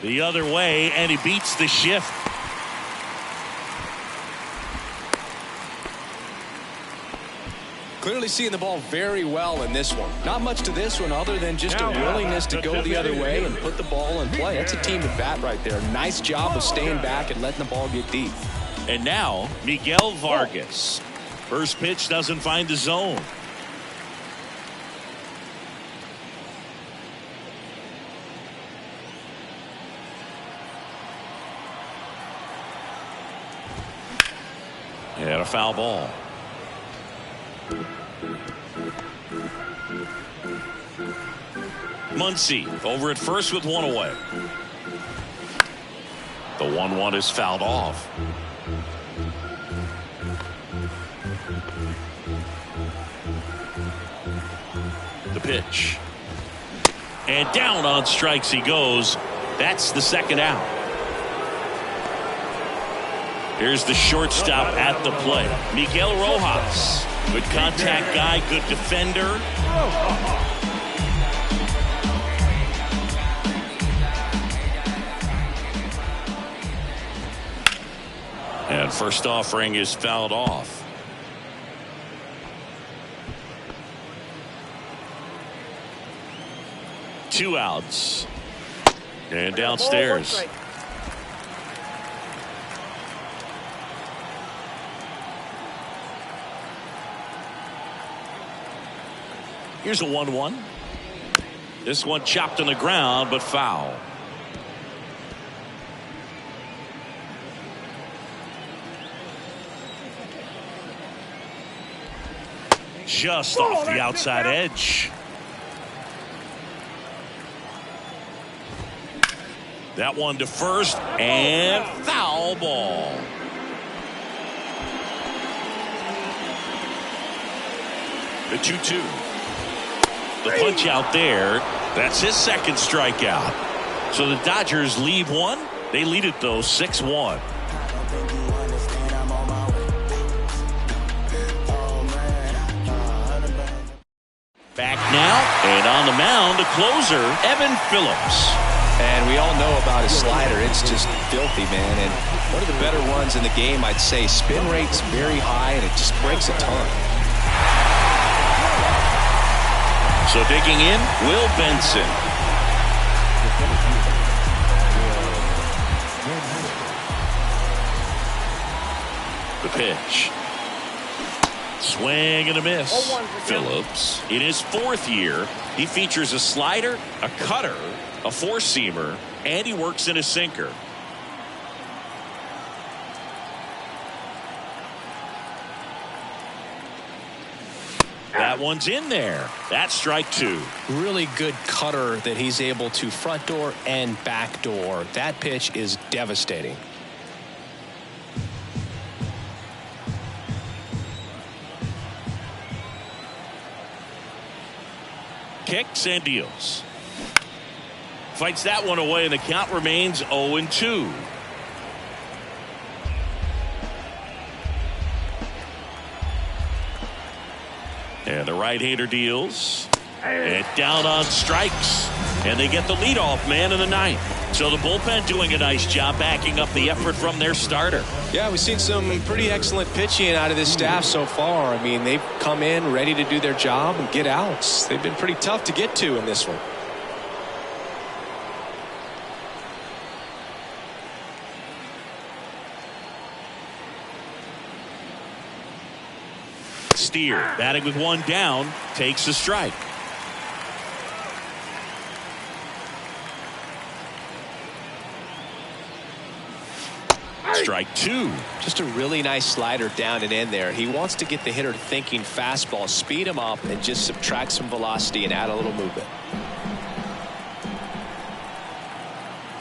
The other way, and he beats the shift. Clearly seeing the ball very well in this one. Not much to this one other than just a willingness to go the other way and put the ball in play. That's a team at bat right there. Nice job of staying back and letting the ball get deep. And now Miguel Vargas. First pitch doesn't find the zone. And a foul ball. Muncy over at first with one away. The 1-1 is fouled off. The pitch. And down on strikes he goes. That's the second out. Here's the shortstop at the plate, Miguel Rojas. Good contact guy, good defender. And first offering is fouled off. Two outs. And downstairs. Here's a 1-1. This one chopped on the ground, but foul. Just off the outside edge. That one to first, and foul ball. The 2-2. The punch out there. That's his second strikeout. So the Dodgers leave one. They lead it, though, 6-1. Back now, and on the mound, the closer, Evan Phillips. And we all know about his slider. It's just filthy, man. And one of the better ones in the game, I'd say. Spin rate's very high, and it just breaks a ton. So digging in, Will Benson. The pitch. Swing and a miss. Phillips, in his fourth year, he features a slider, a cutter, a four-seamer, and he works in a sinker. That That one's in there. That's strike 2. Really good cutter that he's able to front door and back door. That pitch is devastating. Kicks and deals. Fights that one away, and the count remains 0-2. And the right-hander deals. And down on strikes. And they get the leadoff man in the ninth. So the bullpen doing a nice job backing up the effort from their starter. Yeah, we've seen some pretty excellent pitching out of this staff so far. I mean, they've come in ready to do their job and get outs. They've been pretty tough to get to in this one. Steer, batting with one down, takes a strike. Strike 2. Just a really nice slider down and in there. He wants to get the hitter thinking fastball, speed him up, and just subtract some velocity and add a little movement.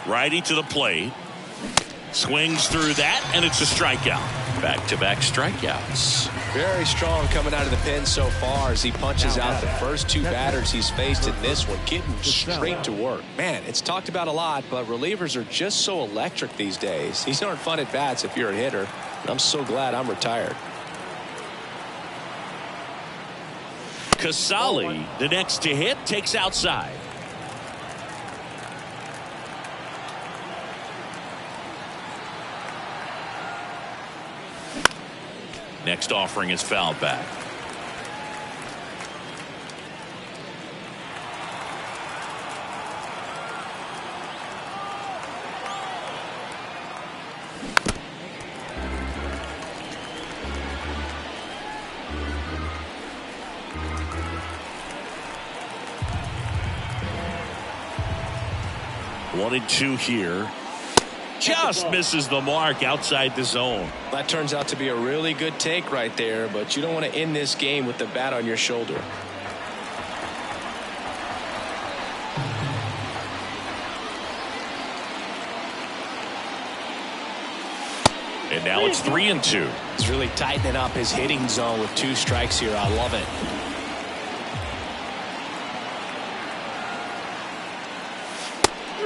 Righty to the plate. Swings through that, and it's a strikeout. Back-to-back strikeouts. Very strong coming out of the pen so far as he punches out the first two batters he's faced in this one, getting straight to work. Man, it's talked about a lot, but relievers are just so electric these days. These aren't fun at bats if you're a hitter, and I'm so glad I'm retired. Casali, the next to hit, takes outside. Next offering is fouled back. One and two here. Just misses the mark outside the zone. That turns out to be a really good take right there, but you don't want to end this game with the bat on your shoulder. And now it's 3-2. He's really tightening up his hitting zone with 2 strikes here. I love it.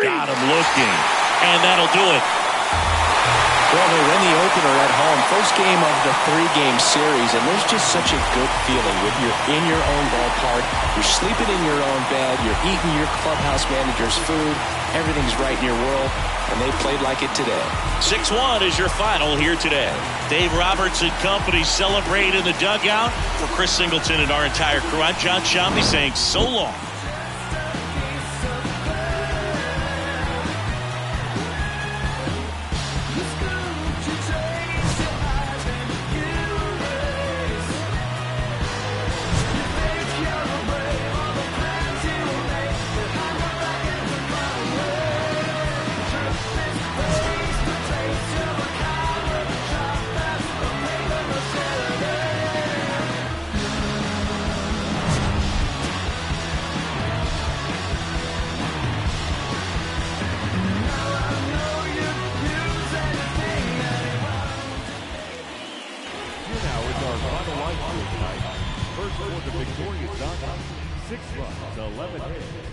Got him looking, and that'll do it. Well, they win the opener at home. First game of the 3-game series, and there's just such a good feeling when you're in your own ballpark, you're sleeping in your own bed, you're eating your clubhouse manager's food, everything's right in your world, and they played like it today. 6-1 is your final here today. Dave Roberts and company celebrate in the dugout. For Chris Singleton and our entire crew, I'm John Chomley saying so long. First for the victorious Dodgers, 6 runs, 11 hits.